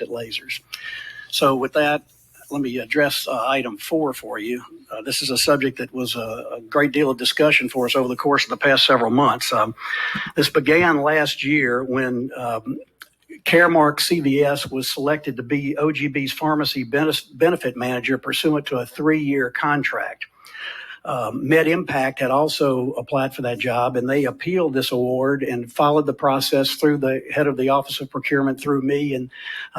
lasers. So with that, let me address item 4 for you. This is a subject that was a great deal of discussion for us over the course of the past several months. This began last year when Caremark CVS was selected to be OGB's pharmacy benefit manager pursuant to a 3-year contract. MedImpact had also applied for that job, and they appealed this award and followed the process through the head of the Office of Procurement through me, and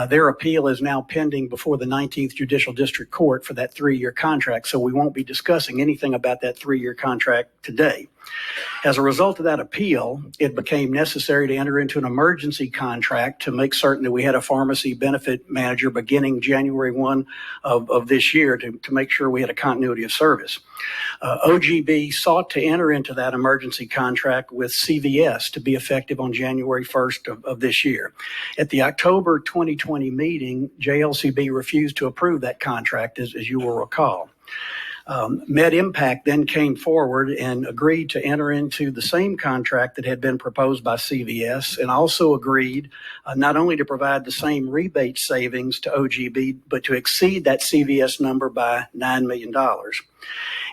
their appeal is now pending before the 19th Judicial District Court for that 3-year contract, so we won't be discussing anything about that 3-year contract today. As a result of that appeal, it became necessary to enter into an emergency contract to make certain that we had a pharmacy benefit manager beginning January 1 of this year to make sure we had a continuity of service. OGB sought to enter into that emergency contract with CVS to be effective on January 1st of this year. At the October 2020 meeting, JLCB refused to approve that contract, as you will recall. MedImpact then came forward and agreed to enter into the same contract that had been proposed by CVS, and also agreed not only to provide the same rebate savings to OGB, but to exceed that CVS number by $9 million.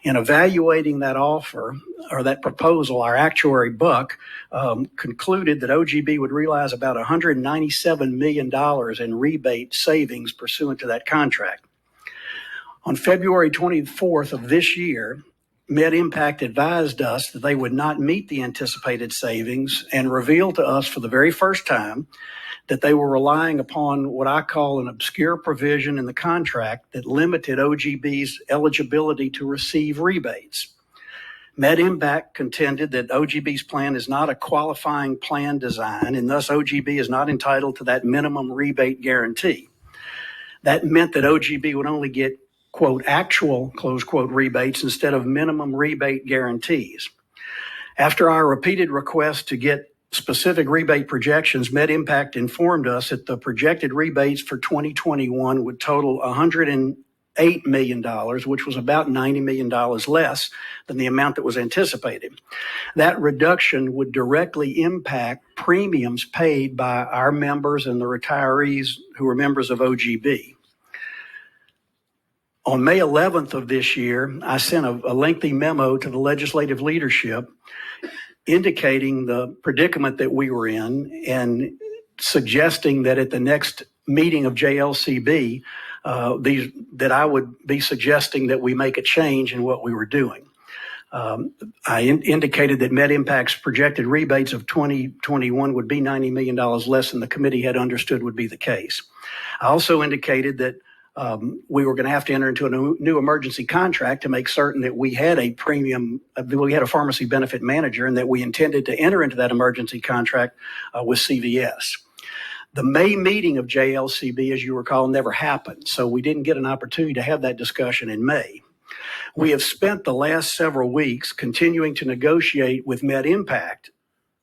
In evaluating that offer, or that proposal, our actuary, Buck, concluded that OGB would realize about $197 million in rebate savings pursuant to that contract. On February 24th of this year, MedImpact advised us that they would not meet the anticipated savings and revealed to us for the very first time that they were relying upon what I call an obscure provision in the contract that limited OGB's eligibility to receive rebates. MedImpact contended that OGB's plan is not a qualifying plan design, and thus OGB is not entitled to that minimum rebate guarantee. That meant that OGB would only get, quote, actual, close quote, rebates instead of minimum rebate guarantees. After our repeated request to get specific rebate projections, MedImpact informed us that the projected rebates for 2021 would total $108 million, which was about $90 million less than the amount that was anticipated. That reduction would directly impact premiums paid by our members and the retirees who are members of OGB. On May 11th of this year, I sent a lengthy memo to the legislative leadership indicating the predicament that we were in and suggesting that at the next meeting of JLCB, that I would be suggesting that we make a change in what we were doing. I indicated that MedImpact's projected rebates of 2021 would be $90 million less than the committee had understood would be the case. I also indicated that we were going to have to enter into a new emergency contract to make certain that we had a pharmacy benefit manager, and that we intended to enter into that emergency contract with CVS. The May meeting of JLCB, as you recall, never happened, so we didn't get an opportunity to have that discussion in May. We have spent the last several weeks continuing to negotiate with MedImpact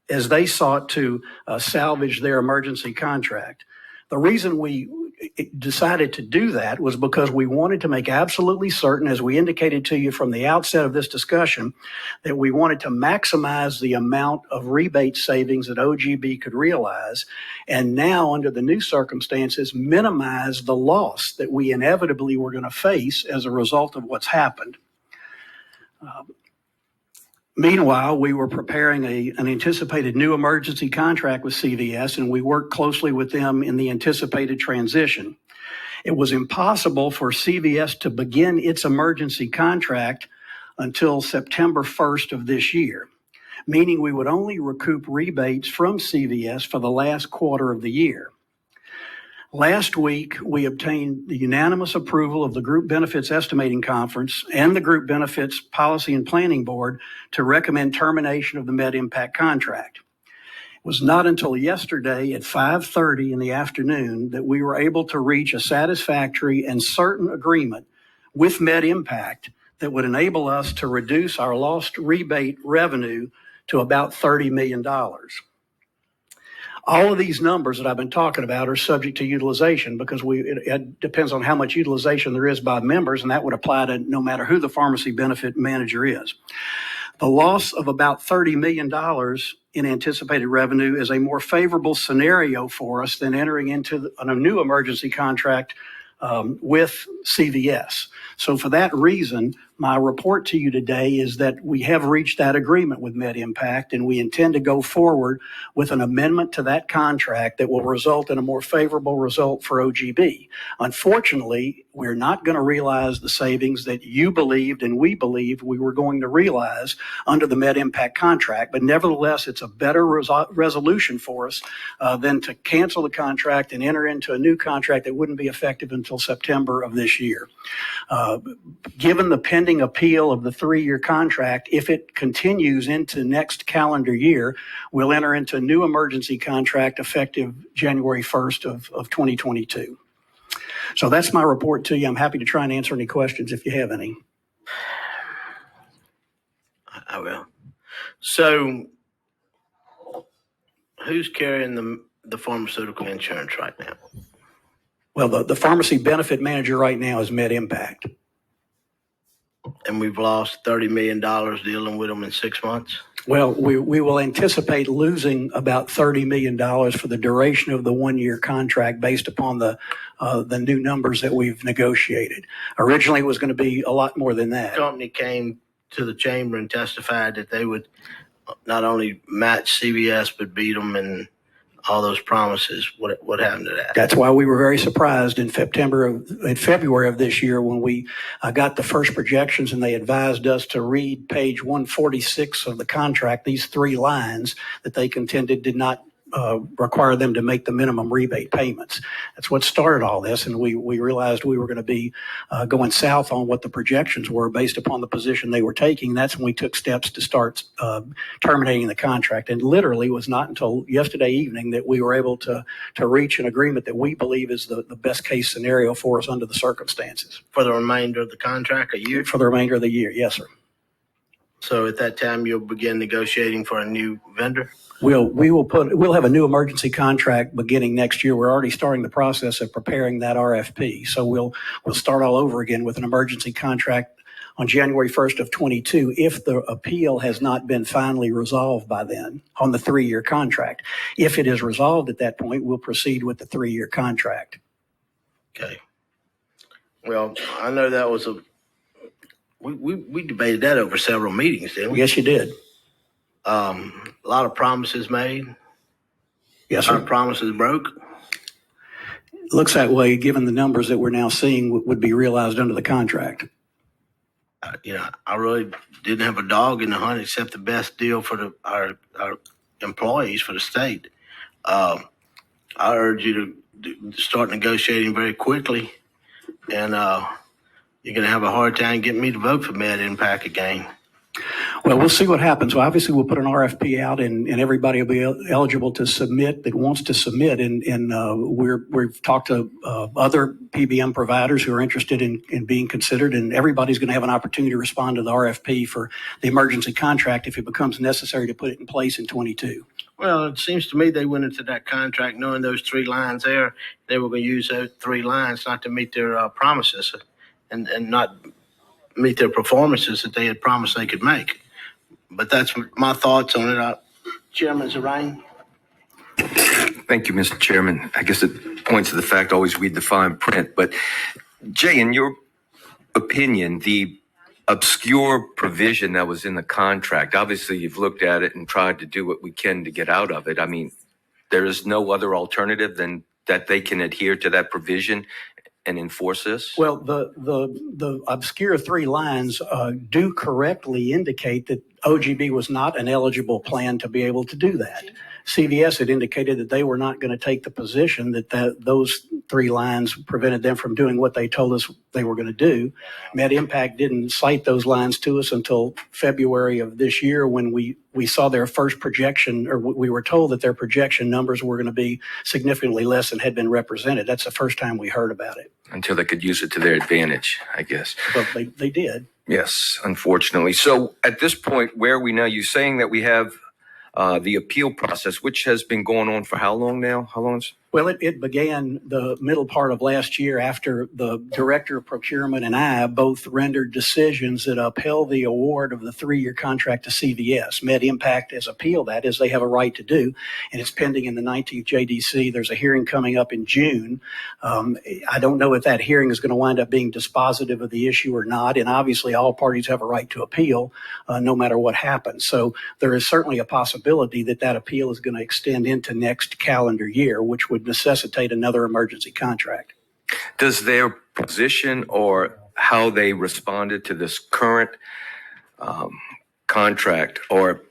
as they sought to salvage their emergency contract. The reason we decided to do that was because we wanted to make absolutely certain, as we indicated to you from the outset of this discussion, that we wanted to maximize the amount of rebate savings that OGB could realize, and now under the new circumstances, minimize the loss that we inevitably were going to face as a result of what's happened. Meanwhile, we were preparing an anticipated new emergency contract with CVS, and we worked closely with them in the anticipated transition. It was impossible for CVS to begin its emergency contract until September 1st of this year, meaning we would only recoup rebates from CVS for the last quarter of the year. Last week, we obtained the unanimous approval of the Group Benefits Estimating Conference and the Group Benefits Policy and Planning Board to recommend termination of the MedImpact contract. It was not until yesterday at 5:30 in the afternoon that we were able to reach a satisfactory and certain agreement with MedImpact that would enable us to reduce our lost rebate revenue to about $30 million. All of these numbers that I've been talking about are subject to utilization because it depends on how much utilization there is by members, and that would apply to no matter who the pharmacy benefit manager is. The loss of about $30 million in anticipated revenue is a more favorable scenario for us than entering into a new emergency contract with CVS. So for that reason, my report to you today is that we have reached that agreement with MedImpact, and we intend to go forward with an amendment to that contract that will result in a more favorable result for OGB. Unfortunately, we're not going to realize the savings that you believed and we believed we were going to realize under the MedImpact contract, but nevertheless, it's a better resolution for us than to cancel the contract and enter into a new contract that wouldn't be effective until September of this year. Given the pending appeal of the 3-year contract, if it continues into next calendar year, we'll enter into a new emergency contract effective January 1st of 2022. So that's my report to you. I'm happy to try and answer any questions if you have any. I will. So who's carrying the pharmaceutical insurance right now? Well, the pharmacy benefit manager right now is MedImpact. And we've lost $30 million dealing with them in 6 months? Well, we will anticipate losing about $30 million for the duration of the 1-year contract based upon the new numbers that we've negotiated. Originally, it was going to be a lot more than that. The company came to the chamber and testified that they would not only match CVS, but beat them and all those promises. What happened to that? That's why we were very surprised in February of this year when we got the first projections and they advised us to read page 146 of the contract, these 3 lines that they contended did not require them to make the minimum rebate payments. That's what started all this, and we realized we were going to be going south on what the projections were based upon the position they were taking. That's when we took steps to start terminating the contract. And literally it was not until yesterday evening that we were able to reach an agreement that we believe is the best case scenario for us under the circumstances. For the remainder of the contract, a year? For the remainder of the year, yes, sir. So at that time, you'll begin negotiating for a new vendor? We'll have a new emergency contract beginning next year. We're already starting the process of preparing that RFP. So we'll start all over again with an emergency contract on January 1st of 22 if the appeal has not been finally resolved by then on the 3-year contract. If it is resolved at that point, we'll proceed with the 3-year contract. Okay. Well, I know that was we debated that over several meetings, didn't we? Yes, you did. A lot of promises made. Yes, sir. A lot of promises broke. It looks that way, given the numbers that we're now seeing would be realized under the contract. I really didn't have a dog in the hunt except the best deal for our employees for the state. I urge you to start negotiating very quickly, and you're going to have a hard time getting me to vote for MedImpact again. Well, we'll see what happens. Well, obviously, we'll put an RFP out, and everybody will be eligible to submit that wants to submit. And we've talked to other PBM providers who are interested in being considered, and everybody's going to have an opportunity to respond to the RFP for the emergency contract if it becomes necessary to put it in place in 22. Well, it seems to me they went into that contract knowing those 3 lines there. They were going to use those 3 lines not to meet their promises and not meet their performances that they had promised they could make. But that's my thoughts on it. Chairman Zerain. Thank you, Mr. Chairman. I guess it points to the fact always read the fine print. But Jay, in your opinion, the obscure provision that was in the contract, obviously you've looked at it and tried to do what we can to get out of it. I mean, there is no other alternative than that they can adhere to that provision and enforce this? Well, the obscure 3 lines do correctly indicate that OGB was not an eligible plan to be able to do that. CVS had indicated that they were not going to take the position that those 3 lines prevented them from doing what they told us they were going to do. MedImpact didn't cite those lines to us until February of this year when we saw their first projection, or we were told that their projection numbers were going to be significantly less than had been represented. That's the first time we heard about it. Until they could use it to their advantage, I guess. But they did. Yes, unfortunately. So at this point, where are we now? You're saying that we have the appeal process, which has been going on for how long now? How long? Well, it began the middle part of last year after the Director of Procurement and I both rendered decisions that upheld the award of the 3-year contract to CVS. Med Impact has appealed that, as they have a right to do, and it's pending in the 19th JDC. There's a hearing coming up in June. I don't know if that hearing is going to wind up being dispositive of the issue or not, and obviously all parties have a right to appeal no matter what happens. So there is certainly a possibility that that appeal is going to extend into next calendar year, which would necessitate another emergency contract. Does their position or how they responded to this current contract or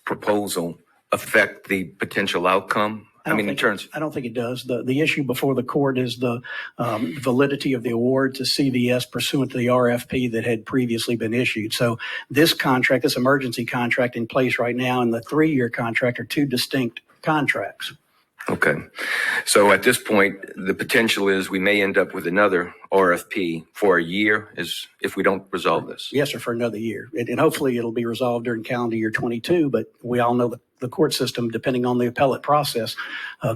proposal affect the potential outcome? I don't think it does. The issue before the court is the validity of the award to CVS pursuant to the RFP that had previously been issued. So this contract, this emergency contract in place right now, and the 3-year contract are two distinct contracts. Okay. So at this point, the potential is we may end up with another RFP for a year if we don't resolve this. Yes, sir, for another year. And hopefully it'll be resolved during calendar year 22, but we all know that the court system, depending on the appellate process,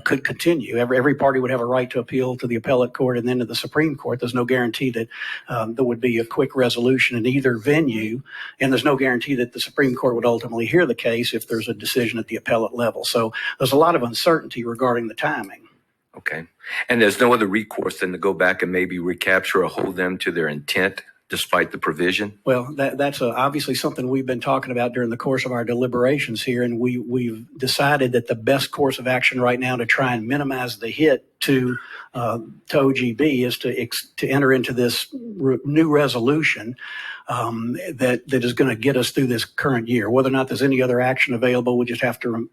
could continue. Every party would have a right to appeal to the appellate court and then to the Supreme Court. There's no guarantee that there would be a quick resolution in either venue, and there's no guarantee that the Supreme Court would ultimately hear the case if there's a decision at the appellate level. So there's a lot of uncertainty regarding the timing. Okay. And there's no other recourse than to go back and maybe recapture or hold them to their intent despite the provision? Well, that's obviously something we've been talking about during the course of our deliberations here, and we've decided that the best course of action right now to try and minimize the hit to OGB is to enter into this new resolution that is going to get us through this current year. Whether or not there's any other action available, we just have to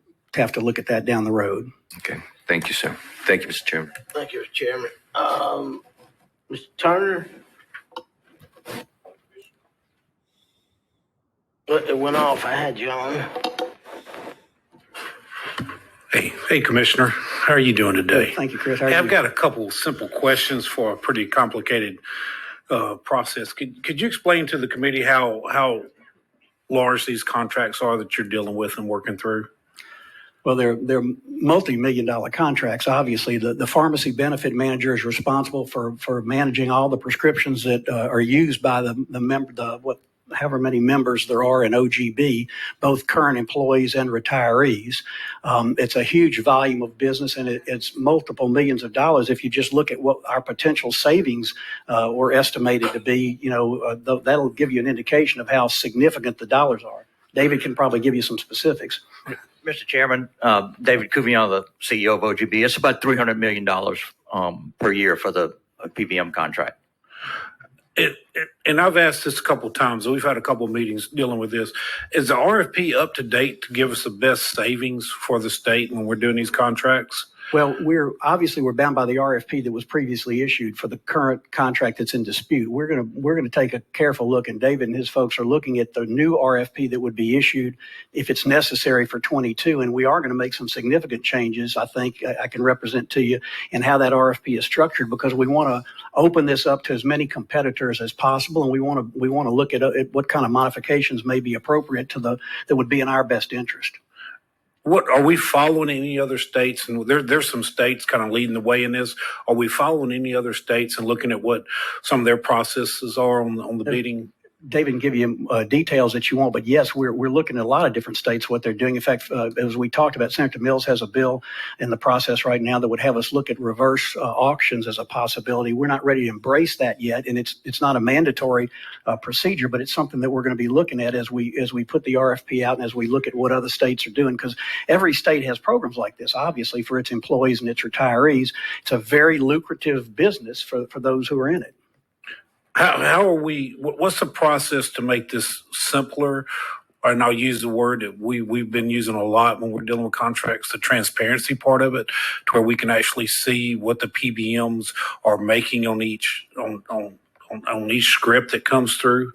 look at that down the road. Okay. Thank you, sir. Thank you, Mr. Chairman. Thank you, Mr. Chairman. Mr. Turner? It went off. I had you on. Hey, Commissioner. How are you doing today? Thank you, Chris. Hey, I've got a couple simple questions for a pretty complicated process. Could you explain to the committee how large these contracts are that you're dealing with and working through? Well, they're multi-million-dollar contracts. Obviously, the pharmacy benefit manager is responsible for managing all the prescriptions that are used by however many members there are in OGB, both current employees and retirees. It's a huge volume of business, and it's multiple millions of dollars. If you just look at what our potential savings were estimated to be, that'll give you an indication of how significant the dollars are. David can probably give you some specifics. Mr. Chairman, David Cuvion, the CEO of OGB. It's about $300 million per year for the PBM contract. And I've asked this a couple of times. We've had a couple of meetings dealing with this. Is the RFP up to date to give us the best savings for the state when we're doing these contracts? Well, we're bound by the RFP that was previously issued for the current contract that's in dispute. We're going to take a careful look, and David and his folks are looking at the new RFP that would be issued if it's necessary for 22. And we are going to make some significant changes, I think I can represent to you, in how that RFP is structured, because we want to open this up to as many competitors as possible, and we want to look at what kind of modifications may be appropriate that would be in our best interest. What are we following any other states? And there's some states kind of leading the way in this. Are we following any other states and looking at what some of their processes are on the bidding? David can give you details that you want, but yes, we're looking at a lot of different states, what they're doing. In fact, as we talked about, Senator Mills has a bill in the process right now that would have us look at reverse auctions as a possibility. We're not ready to embrace that yet, and it's not a mandatory procedure, but it's something that we're going to be looking at as we put the RFP out and as we look at what other states are doing, because every state has programs like this, obviously, for its employees and its retirees. It's a very lucrative business for those who are in it. How are we? What's the process to make this simpler? And I'll use the word that we've been using a lot when we're dealing with contracts, the transparency part of it, to where we can actually see what the PBMs are making on each script that comes through.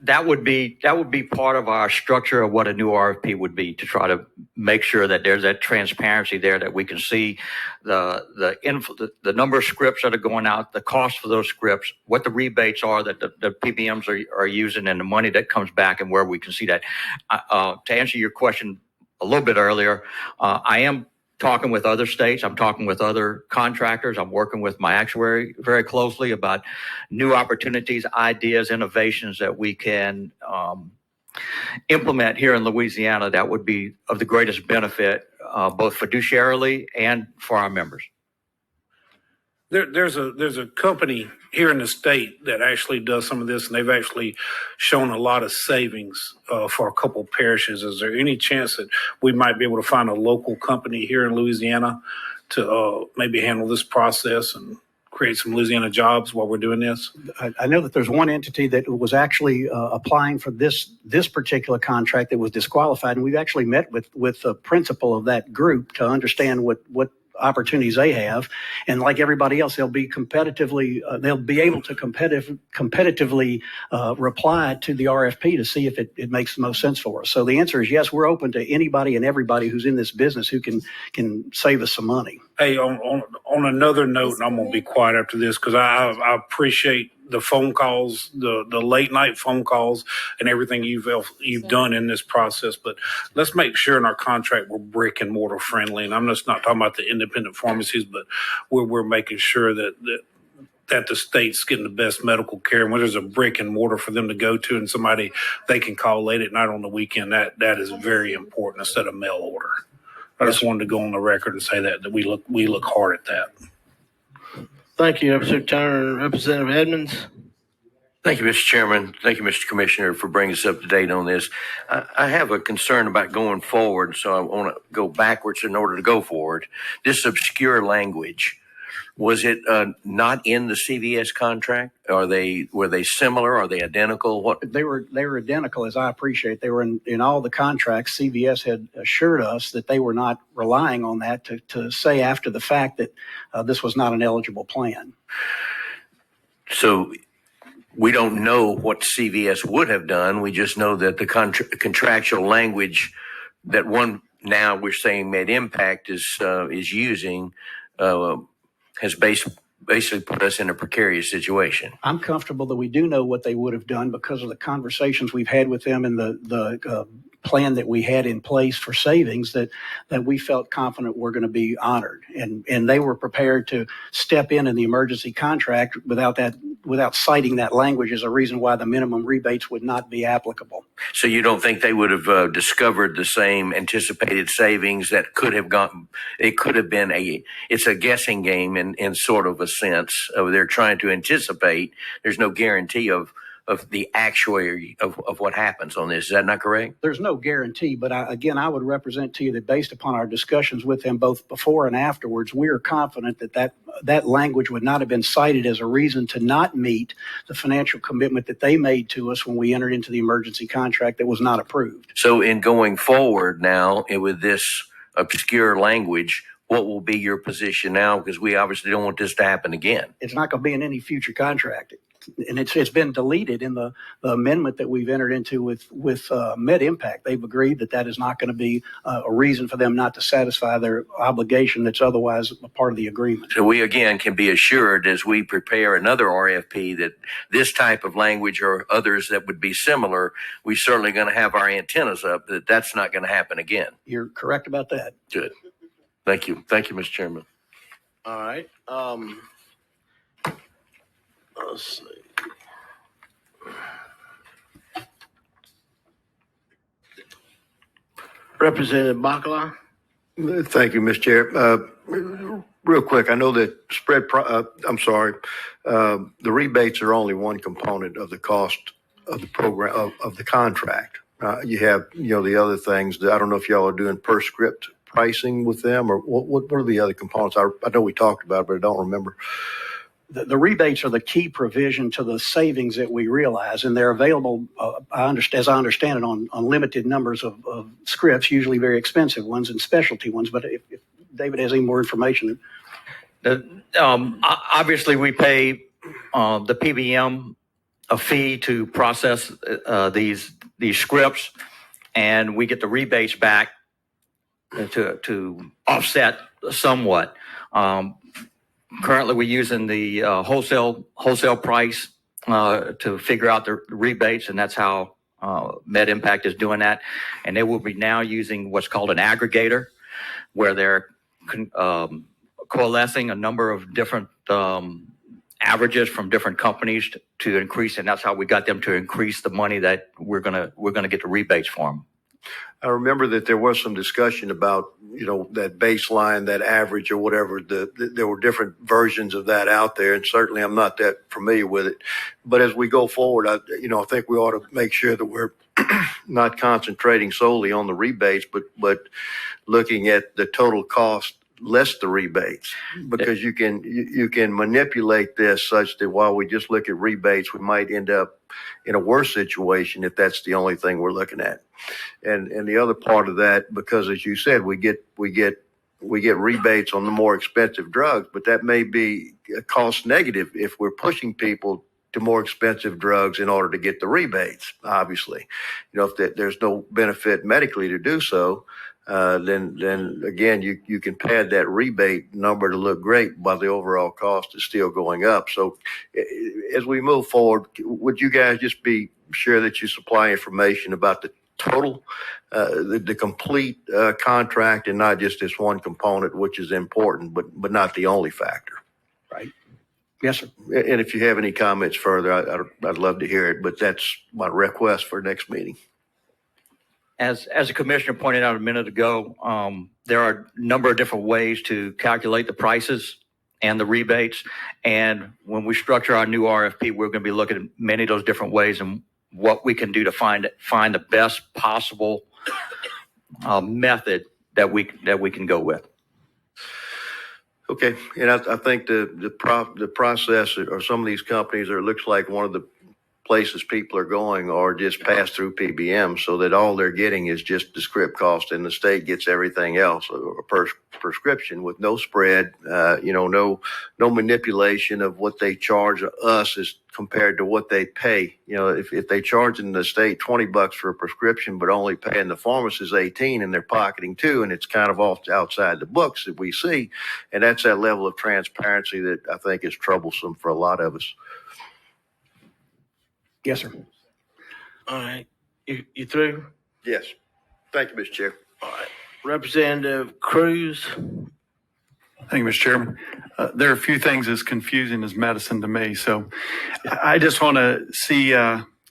That would be part of our structure of what a new RFP would be, to try to make sure that there's that transparency there, that we can see the number of scripts that are going out, the cost for those scripts, what the rebates are that the PBMs are using, and the money that comes back, and where we can see that. To answer your question a little bit earlier, I am talking with other states. I'm talking with other contractors. I'm working with my actuary very closely about new opportunities, ideas, innovations that we can implement here in Louisiana that would be of the greatest benefit, both fiduciarily and for our members. There's a company here in the state that actually does some of this, and they've actually shown a lot of savings for a couple parishes. Is there any chance that we might be able to find a local company here in Louisiana to maybe handle this process and create some Louisiana jobs while we're doing this? I know that there's one entity that was actually applying for this particular contract that was disqualified, and we've actually met with the principal of that group to understand what opportunities they have, and like everybody else, they'll be able to competitively reply to the RFP to see if it makes the most sense for us. So the answer is yes. We're open to anybody and everybody who's in this business who can save us some money. Hey, on another note, and I'm gonna be quiet after this because I appreciate the phone calls, the late night phone calls, and everything you've done in this process. But let's make sure in our contract we're brick and mortar friendly. And I'm just not talking about the independent pharmacies, but we're making sure that the state's getting the best medical care. And when there's a brick and mortar for them to go to and somebody they can call late at night on the weekend, that is very important instead of mail order. I just wanted to go on the record and say that we look hard at that. Thank you, Representative Turner. Representative Edmonds. Thank you, Mr. Chairman. Thank you, Mr. Commissioner, for bringing us up to date on this. I have a concern about going forward, so I want to go backwards in order to go forward. This obscure language, was it not in the CVS contract? Were they similar? Are they identical? What? They were identical, as I appreciate. They were in all the contracts. CVS had assured us that they were not relying on that to say after the fact that this was not an eligible plan. So we don't know what CVS would have done. We just know that the contractual language that one now we're saying MedImpact is using has basically put us in a precarious situation. I'm comfortable that we do know what they would have done because of the conversations we've had with them and the plan that we had in place for savings that we felt confident were going to be honored. And they were prepared to step in the emergency contract without citing that language as a reason why the minimum rebates would not be applicable. So you don't think they would have discovered the same anticipated savings that could have gone? It could have been it's a guessing game in sort of a sense. They're trying to anticipate. There's no guarantee of the actuary of what happens on this. Is that not correct? There's no guarantee, but I would represent to you that based upon our discussions with them both before and afterwards, we are confident that language would not have been cited as a reason to not meet the financial commitment that they made to us when we entered into the emergency contract that was not approved. So in going forward now with this obscure language, what will be your position now? Because we obviously don't want this to happen again. It's not going to be in any future contract. And it's been deleted in the amendment that we've entered into with MedImpact. They've agreed that is not going to be a reason for them not to satisfy their obligation that's otherwise a part of the agreement. So we again can be assured as we prepare another RFP that this type of language or others that would be similar, we're certainly going to have our antennas up that that's not going to happen again. You're correct about that. Good. Thank you. Thank you, Mr. Chairman. All right. Let's see. Representative Bacala. Thank you, Mr. Chair. Real quick, I know that the rebates are only one component of the cost of the program of the contract. You have, the other things that I don't know if y'all are doing per script pricing with them or what are the other components? I know we talked about it, but I don't remember. The rebates are the key provision to the savings that we realize, and they're available, as I understand it, on limited numbers of scripts, usually very expensive ones and specialty ones. But if David has any more information. Obviously, we pay the PBM a fee to process these scripts, and we get the rebates back to offset somewhat. Currently, we're using the wholesale price to figure out the rebates, and that's how MedImpact is doing that. And they will be now using what's called an aggregator, where they're coalescing a number of different averages from different companies to increase, and that's how we got them to increase the money that we're gonna get the rebates for them. I remember that there was some discussion about, that baseline, that average or whatever. There were different versions of that out there, and certainly I'm not that familiar with it. But as we go forward, I think we ought to make sure that we're not concentrating solely on the rebates, but looking at the total cost less the rebates, because you can manipulate this such that while we just look at rebates, we might end up in a worse situation if that's the only thing we're looking at. And the other part of that, because as you said, we get rebates on the more expensive drugs, but that may be a cost negative if we're pushing people to more expensive drugs in order to get the rebates. Obviously, if there's no benefit medically to do so, then again, you can pad that rebate number to look great while the overall cost is still going up. So as we move forward, would you guys just be sure that you supply information about the total, the complete contract, and not just this one component, which is important, but not the only factor? Right. Yes, sir. And if you have any comments further, I'd love to hear it, but that's my request for next meeting. As the commissioner pointed out a minute ago, there are a number of different ways to calculate the prices and the rebates. And when we structure our new RFP, we're going to be looking at many of those different ways and what we can do to find the best possible method that we can go with. Okay, and I think the process, or some of these companies, or it looks like one of the places people are going are just pass through PBM, so that all they're getting is just the script cost, and the state gets everything else, a prescription with no spread, no manipulation of what they charge us as compared to what they pay. If they charge in the state $20 for a prescription, but only paying the pharmacist $18, and they're pocketing $2, and it's kind of off outside the books that we see, and that's that level of transparency that I think is troublesome for a lot of us. Yes, sir. All right. You through? Yes. Thank you, Mr. Chair. All right. Representative Cruz. Thank you, Mr. Chairman. There are a few things as confusing as medicine to me. So I just want to see,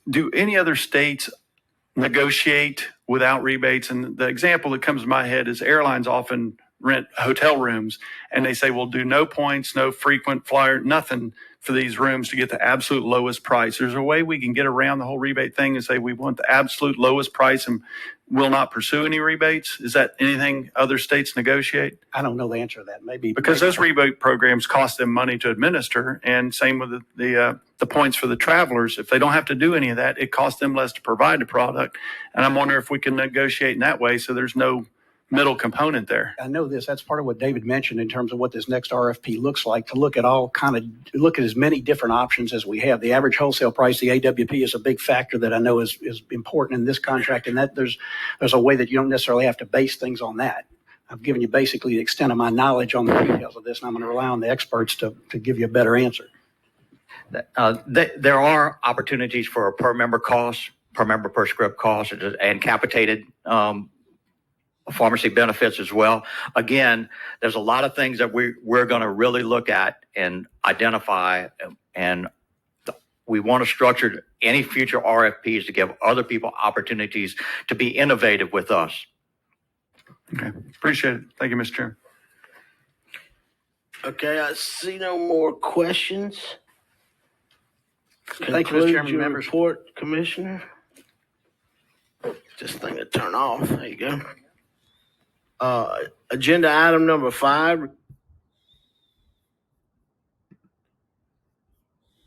do any other states negotiate without rebates? And the example that comes to my head is airlines often rent hotel rooms, and they say, we'll do no points, no frequent flyer, nothing for these rooms to get the absolute lowest price. There's a way we can get around the whole rebate thing and say we want the absolute lowest price and will not pursue any rebates. Is that anything other states negotiate? I don't know the answer to that. Maybe because those rebate programs cost them money to administer, and same with the points for the travelers. If they don't have to do any of that, it costs them less to provide the product. And I'm wondering if we can negotiate in that way so there's no middle component there. I know this. That's part of what David mentioned in terms of what this next RFP looks like, to look at as many different options as we have. The average wholesale price, the AWP, is a big factor that I know is important in this contract, and that there's a way that you don't necessarily have to base things on that. I've given you basically the extent of my knowledge on the details of this, and I'm going to rely on the experts to give you a better answer. There are opportunities for a per member cost, per member per script cost, and capitated pharmacy benefits as well. Again, there's a lot of things that we're going to really look at and identify, and we want to structure any future RFPs to give other people opportunities to be innovative with us. Okay, appreciate it. Thank you, Mr. Chair. Okay, I see no more questions. Thank you, Mr. Chairman. Your Members. report, Commissioner. This thing to turn off. There you go. Agenda item number 5,